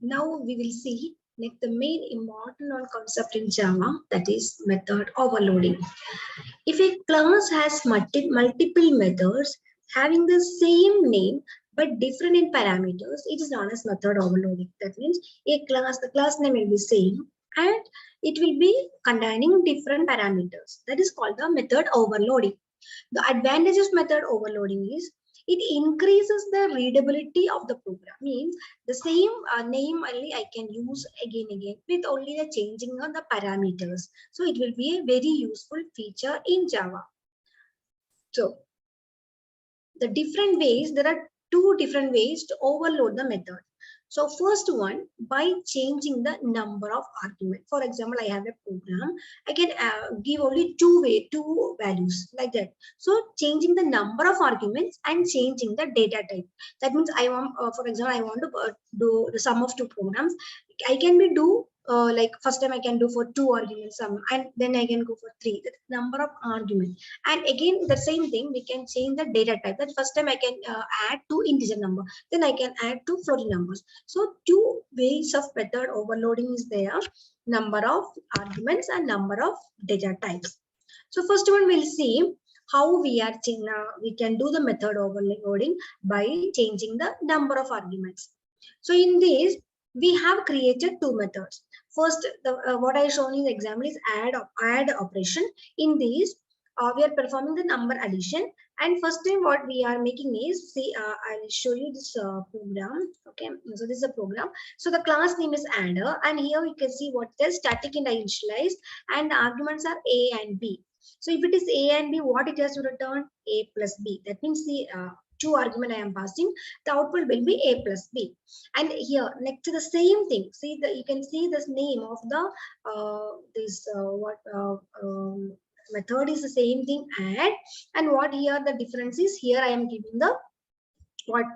Now we will see like the main important concept in Java, that is method overloading. If a class has multiple methods having the same name but different in parameters, it is known as method overloading. That means the class name will be same and it will be containing different parameters. That is called the method overloading. The advantage of method overloading is it increases the readability of the program. Means the same name only I can use again with only the changing of the parameters. So it will be a very useful feature in Java. So the different ways, there are two different ways to overload the method. So first one, by changing the number of arguments. For example, I have a program. I can give only two values like that. So changing the number of arguments and changing the data type. That means I want, for example, I want to do the sum of two programs. I can be do like first time I can do for two arguments sum, and then I can go for three. The number of arguments. And again, the same thing, we can change the data type. That first time I can add two integer number, then I can add two floating numbers. So two ways of method overloading is there: number of arguments and number of data types. So first one, we'll see how we can do the method overloading by changing the number of arguments. So in this, we have created two methods. First, what I shown in the example is add operation. In this, we are performing the number addition. And first time what we are making is, see, I'll show you this program. Okay, so this is a program. So the class name is adder, and here you can see what is static and initialized, and the arguments are A and B. So if it is A and B, what it has to return? A plus B. That means the two argument I am passing, the output will be A plus B. And here next to the same thing, see you can see this name of the method is the same thing, add, and what here the difference is, here I am giving the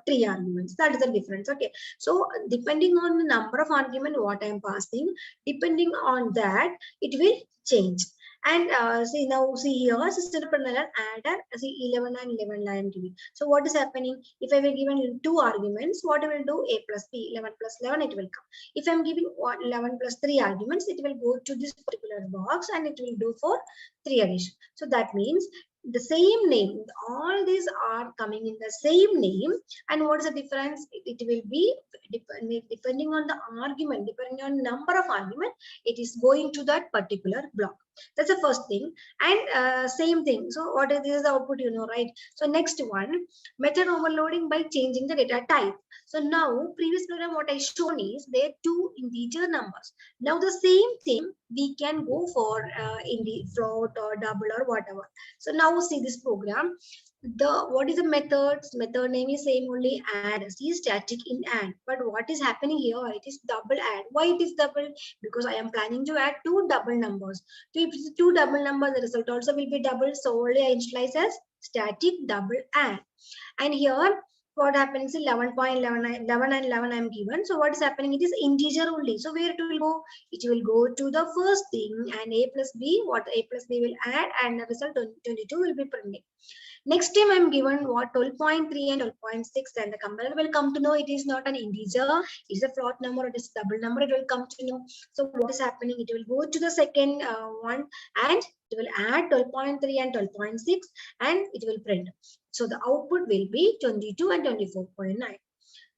three arguments. That is the difference. Okay, so depending on the number of argument what I am passing, depending on that it will change. And see here, system adder, see 11 and 11 I am giving. So what is happening? If I will given two arguments, what I will do? A plus B, 11 plus 11, it will come. If I am giving 11 plus 3 arguments, it will go to this particular box and it will do for 3 addition. So that means the same name, all these are coming in the same name. And what is the difference? It will be depending on the argument, depending on number of argument, it is going to that particular block. That's the first thing. And same thing. So what is this output, right? So next one, method overloading by changing the data type. So now previous program what I shown is there two integer numbers. Now the same thing we can go for in the float or double or whatever. So now see this program. What is the methods? Method name is same only add. See static in add. But what is happening here? It is double add. Why it is double? Because I am planning to add two double numbers. So if it's two double numbers, the result also will be double. So only I initialize as static double add. And here what happens is 11.11 11 and 11 I am given. So what is happening? It is integer only. So where it will go? It will go to the first thing, and A plus B, what A plus B will add, and the result 22 will be printing. Next time I'm given what 12.3 and 12.6, and the compiler will come to know it is not an integer, it's a float number, it is double number, it will come to know. So what is happening? It will go to the second one and it will add 12.3 and 12.6 and it will print. So the output will be 22 and 24.9.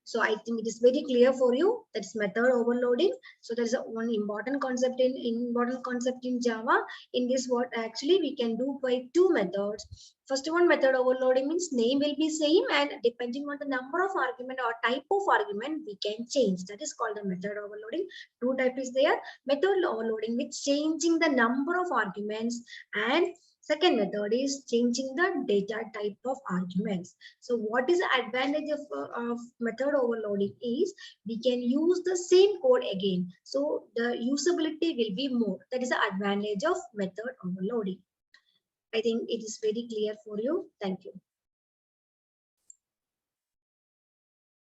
So I think it is very clear for you. That's method overloading. So there is one important concept in Java. In this, what actually we can do by two methods. First one, method overloading means name will be same, and depending on the number of argument or type of argument, we can change. That is called the method overloading. Two types is there. Method overloading with changing the number of arguments, and second method is changing the data type of arguments. So what is the advantage of method overloading is we can use the same code again. So the usability will be more. That is the advantage of method overloading. I think it is very clear for you. Thank you.